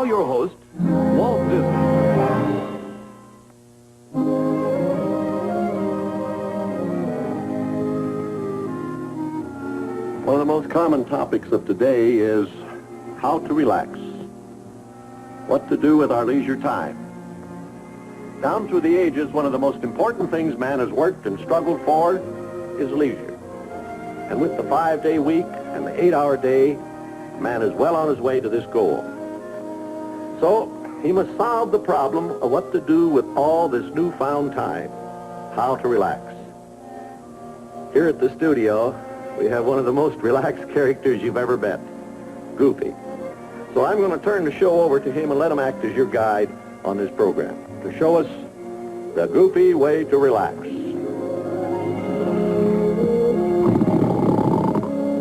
now your host, Walt Disney. One of the most common topics of today is how to relax. What to do with our leisure time. Down through the ages, one of the most important things man has worked and struggled for is leisure. And with the 5-day week and the 8-hour day, man is well on his way to this goal. So he must solve the problem of what to do with all this newfound time, how to relax. Here at the studio, we have one of the most relaxed characters you've ever met, Goofy. So I'm going to turn the show over to him and let him act as your guide on this program to show us the Goofy way to relax.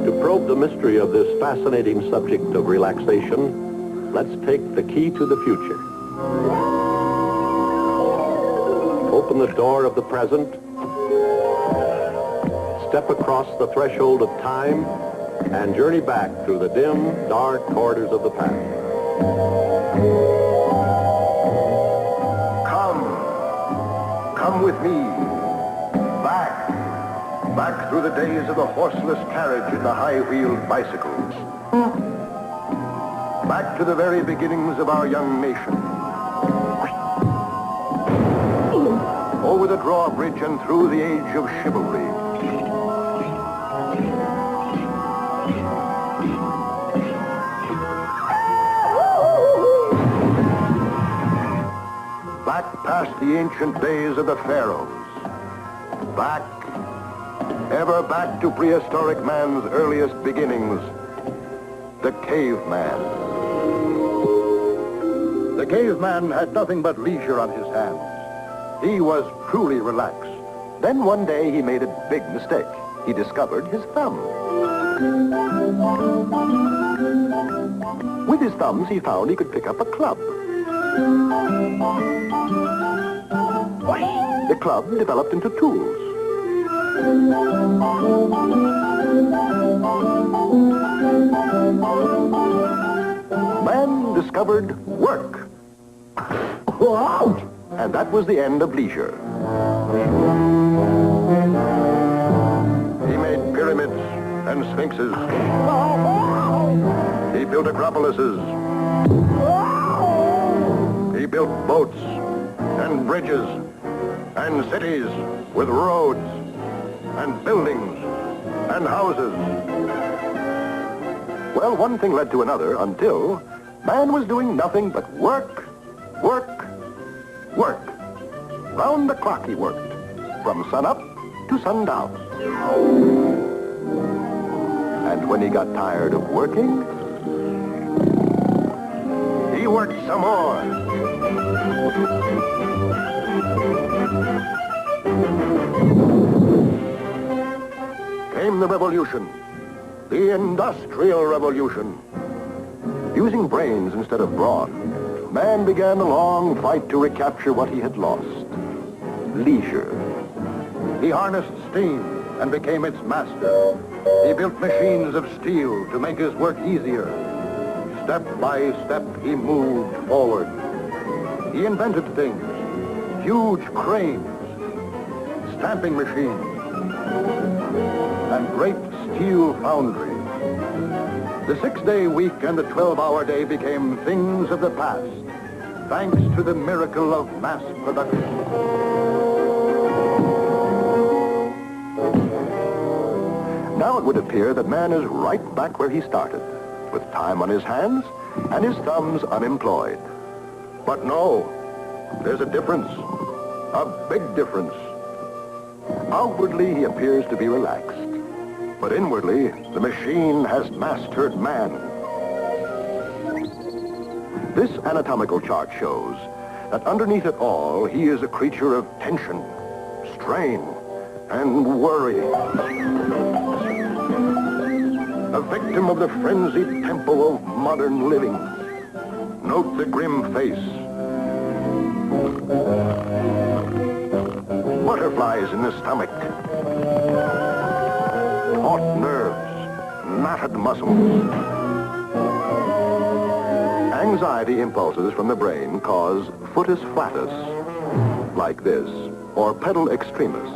To probe the mystery of this fascinating subject of relaxation, let's take the key to the future. Open the door of the present, step across the threshold of time, and journey back through the dim, dark corridors of the past. Come with me. Back through the days of the horseless carriage and the high-wheeled bicycles. Back to the very beginnings of our young nation. Over the drawbridge and through the age of chivalry. Back past the ancient days of the pharaohs. Ever back to prehistoric man's earliest beginnings, the caveman. The caveman had nothing but leisure on his hands. He was truly relaxed. Then one day he made a big mistake. He discovered his thumb. With his thumbs, he found he could pick up a club. The club developed into tools. Man discovered work. And that was the end of leisure. He made pyramids and sphinxes. He built acropolises. He built boats and bridges and cities with roads and buildings and houses. Well, one thing led to another until man was doing nothing but work. Round the clock he worked, from sunup to sundown. And when he got tired of working, he worked some more. Came the revolution, the Industrial Revolution. Using brains instead of brawn, man began a long fight to recapture what he had lost. Leisure. He harnessed steam and became its master. He built machines of steel to make his work easier. Step by step, he moved forward. He invented things, huge cranes, stamping machines, and great steel foundries. The 6-day week and the 12-hour day became things of the past, thanks to the miracle of mass production. Now it would appear that man is right back where he started, with time on his hands and his thumbs unemployed. But no, there's a difference, a big difference. Outwardly, he appears to be relaxed. But inwardly, the machine has mastered man. This anatomical chart shows that underneath it all, he is a creature of tension, strain, and worry. A victim of the frenzied tempo of modern living. Note the grim face. Butterflies in the stomach. Taut nerves, knotted muscles. anxiety impulses from the brain cause footus flatus, like this, or pedal extremis,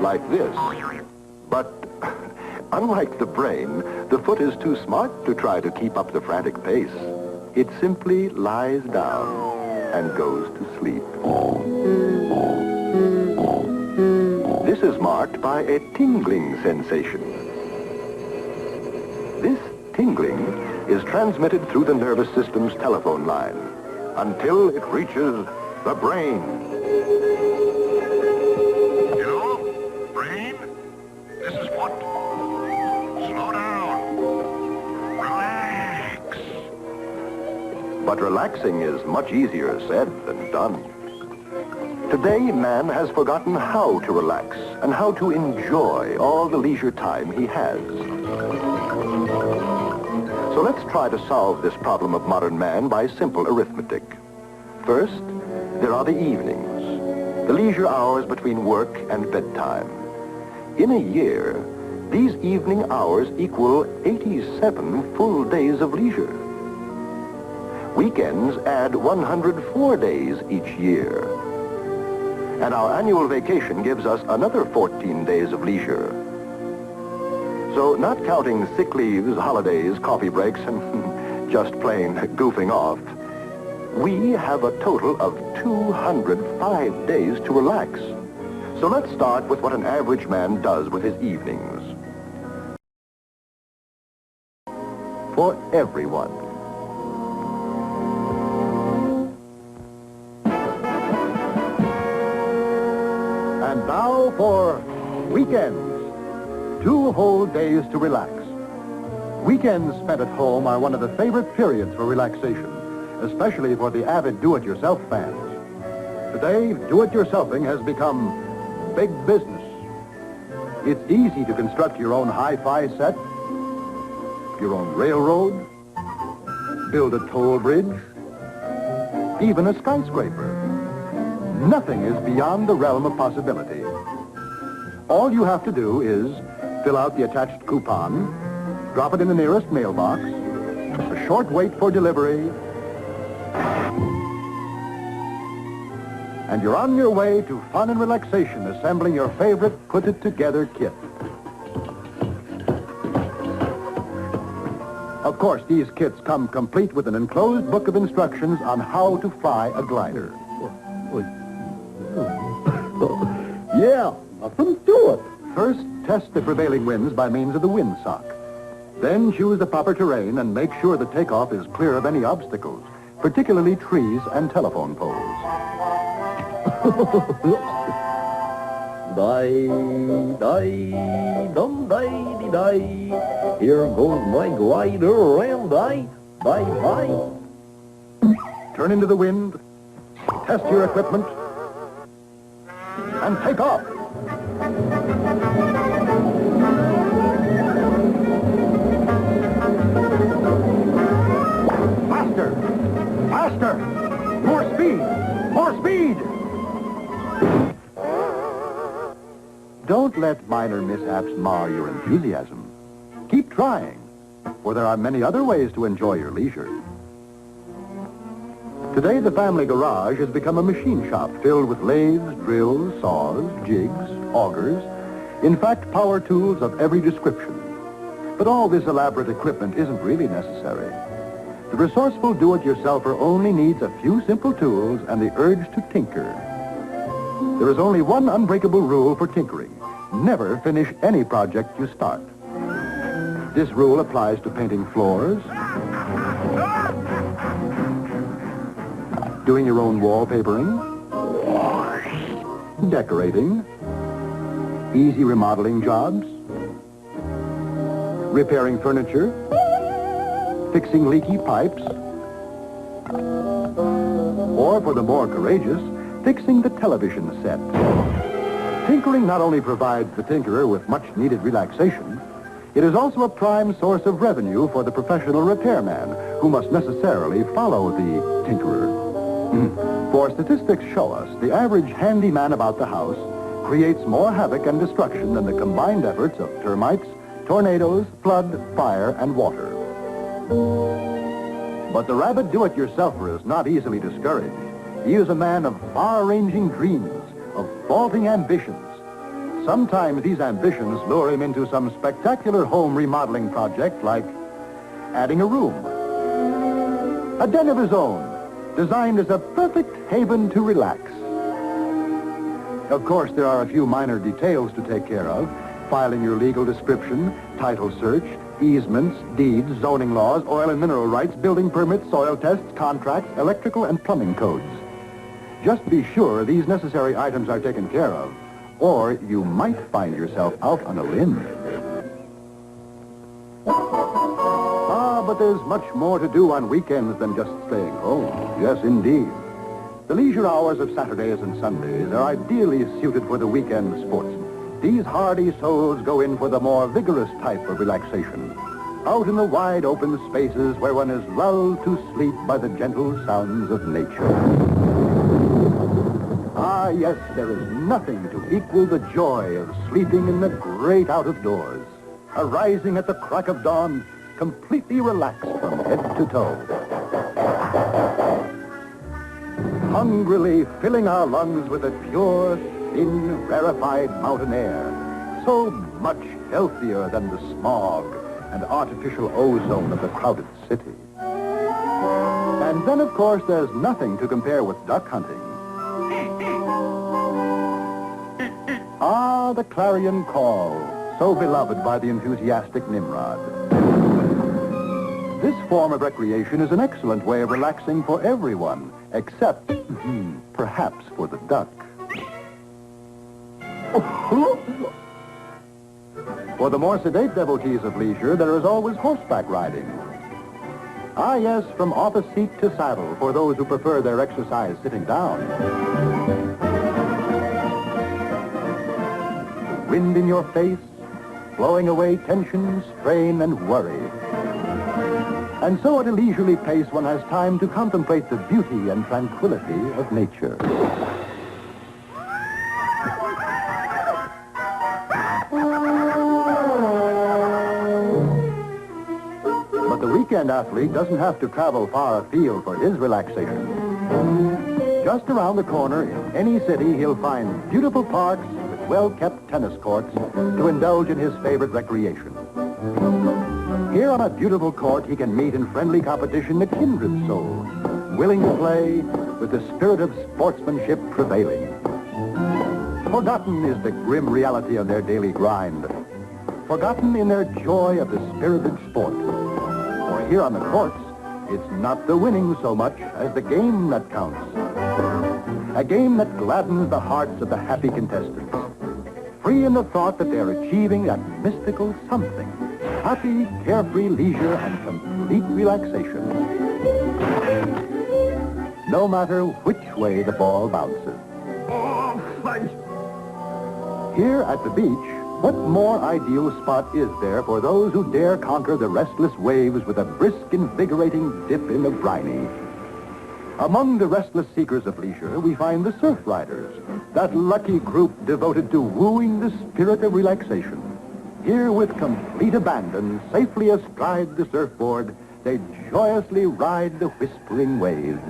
like this. But unlike the brain, the foot is too smart to try to keep up the frantic pace. It simply lies down and goes to sleep. This is marked by a tingling sensation. This tingling is transmitted through the nervous system's telephone line until it reaches the brain. Hello? Brain? This is what? Slow down. Relax. But relaxing is much easier said than done. Today, man has forgotten how to relax and how to enjoy all the leisure time he has. So let's try to solve this problem of modern man by simple arithmetic. First, there are the evenings, the leisure hours between work and bedtime. In a year, these evening hours equal 87 full days of leisure. Weekends add 104 days each year. And our annual vacation gives us another 14 days of leisure. So not counting sick leaves, holidays, coffee breaks, and just plain goofing off, we have a total of 205 days to relax. So let's start with what an average man does with his evenings. For everyone. And now for weekends. 2 whole days to relax. Weekends spent at home are one of the favorite periods for relaxation, especially for the avid do-it-yourself fans. Today, do-it-yourselfing has become big business. It's easy to construct your own hi-fi set, your own railroad, build a toll bridge, even a skyscraper. Nothing is beyond the realm of possibility. All you have to do is fill out the attached coupon, drop it in the nearest mailbox, a short wait for delivery, and you're on your way to fun and relaxation assembling your favorite put-it-together kit. Of course, these kits come complete with an enclosed book of instructions on how to fly a glider. Yeah, nothing to it. First, test the prevailing winds by means of the windsock. Then choose the proper terrain and make sure the takeoff is clear of any obstacles, particularly trees and telephone poles. Die. Here goes my glider, and bye. Turn into the wind, test your equipment, and take off. Faster! More speed! Don't let minor mishaps mar your enthusiasm. Keep trying, for there are many other ways to enjoy your leisure. Today, the family garage has become a machine shop filled with lathes, drills, saws, jigs, augers, in fact, power tools of every description. But all this elaborate equipment isn't really necessary. The resourceful do-it-yourselfer only needs a few simple tools and the urge to tinker. There is only one unbreakable rule for tinkering. Never finish any project you start. This rule applies to painting floors, doing your own wallpapering, decorating, easy remodeling jobs, repairing furniture, fixing leaky pipes, or for the more courageous, fixing the television set. Tinkering not only provides the tinkerer with much-needed relaxation, it is also a prime source of revenue for the professional repairman, who must necessarily follow the tinkerer. For statistics show us the average handyman about the house creates more havoc and destruction than the combined efforts of termites, tornadoes, flood, fire, and water. But the rabid do-it-yourselfer is not easily discouraged. He is a man of far-ranging dreams, of vaulting ambitions. Sometimes these ambitions lure him into some spectacular home remodeling project like adding a room, a den of his own, designed as a perfect haven to relax. Of course, there are a few minor details to take care of: filing your legal description, title search, easements, deeds, zoning laws, oil and mineral rights, building permits, soil tests, contracts, electrical and plumbing codes. Just be sure these necessary items are taken care of, or you might find yourself out on a limb. But there's much more to do on weekends than just staying home. Yes, indeed. The leisure hours of Saturdays and Sundays are ideally suited for the weekend sportsman. These hardy souls go in for the more vigorous type of relaxation, out in the wide open spaces where one is lulled to sleep by the gentle sounds of nature. Ah, yes, there is nothing to equal the joy of sleeping in the great out-of-doors, arising at the crack of dawn, completely relaxed from head to toe. Hungrily filling our lungs with the pure, thin, rarefied mountain air, so much healthier than the smog and artificial ozone of the crowded city. And then, of course, there's nothing to compare with duck hunting. Ah, the clarion call, so beloved by the enthusiastic Nimrod. This form of recreation is an excellent way of relaxing for everyone, except, perhaps, for the duck. For the more sedate devotees of leisure, there is always horseback riding. Ah, yes, from office seat to saddle for those who prefer their exercise sitting down. Wind in your face, blowing away tension, strain, and worry. And so at a leisurely pace, one has time to contemplate the beauty and tranquility of nature. But the weekend athlete doesn't have to travel far afield for his relaxation. Just around the corner in any city, he'll find beautiful parks with well-kept tennis courts to indulge in his favorite recreation. Here on a beautiful court, he can meet in friendly competition a kindred soul, willing to play with the spirit of sportsmanship prevailing. Forgotten is the grim reality of their daily grind, forgotten in their joy of the spirited sport. For here on the courts, it's not the winning so much as the game that counts. A game that gladdens the hearts of the happy contestants, free in the thought that they're achieving that mystical something. Happy, carefree leisure and complete relaxation. No matter which way the ball bounces. Oh, fudge! Here at the beach, what more ideal spot is there for those who dare conquer the restless waves with a brisk, invigorating dip in the briny? Among the restless seekers of leisure, we find the surf riders, that lucky group devoted to wooing the spirit of relaxation. Here, with complete abandon, safely astride the surfboard, they joyously ride the whispering waves.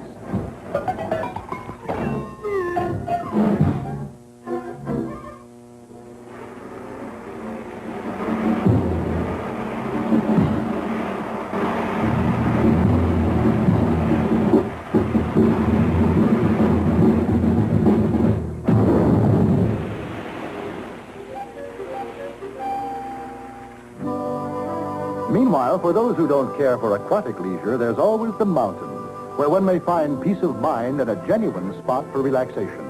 Meanwhile, for those who don't care for aquatic leisure, there's always the mountain, where one may find peace of mind and a genuine spot for relaxation.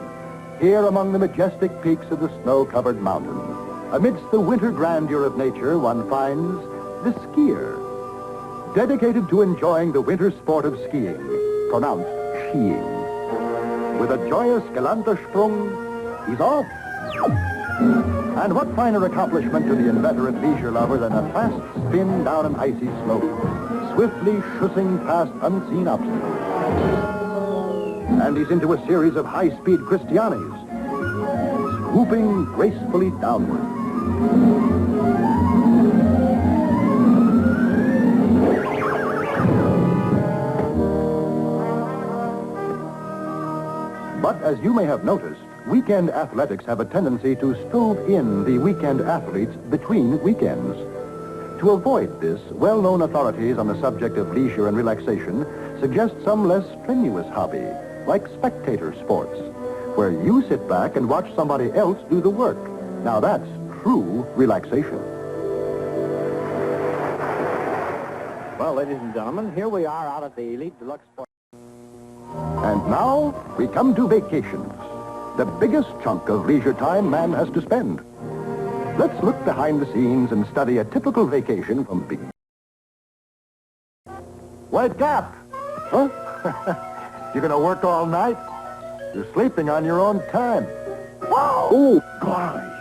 Here among the majestic peaks of the snow-covered mountains, amidst the winter grandeur of nature, one finds the skier, dedicated to enjoying the winter sport of skiing, pronounced skiing. With a joyous Galantersprung, he's off. And what finer accomplishment to the inveterate leisure lover than a fast spin down an icy slope, swiftly schussing past unseen obstacles. And he's into a series of high-speed Christianis, swooping gracefully downward. But as you may have noticed, weekend athletics have a tendency to stove in the weekend athletes between weekends. To avoid this, well-known authorities on the subject of leisure and relaxation suggest some less strenuous hobby, like spectator sports, where you sit back and watch somebody else do the work. Now that's true relaxation. Well, ladies and gentlemen, here we are out at the Elite Deluxe Sport. And now we come to vacations, the biggest chunk of leisure time man has to spend. Let's look behind the scenes and study a typical vacation from big... Wake up! Huh? You gonna work all night? You're sleeping on your own time. Whoa! Oh, gosh!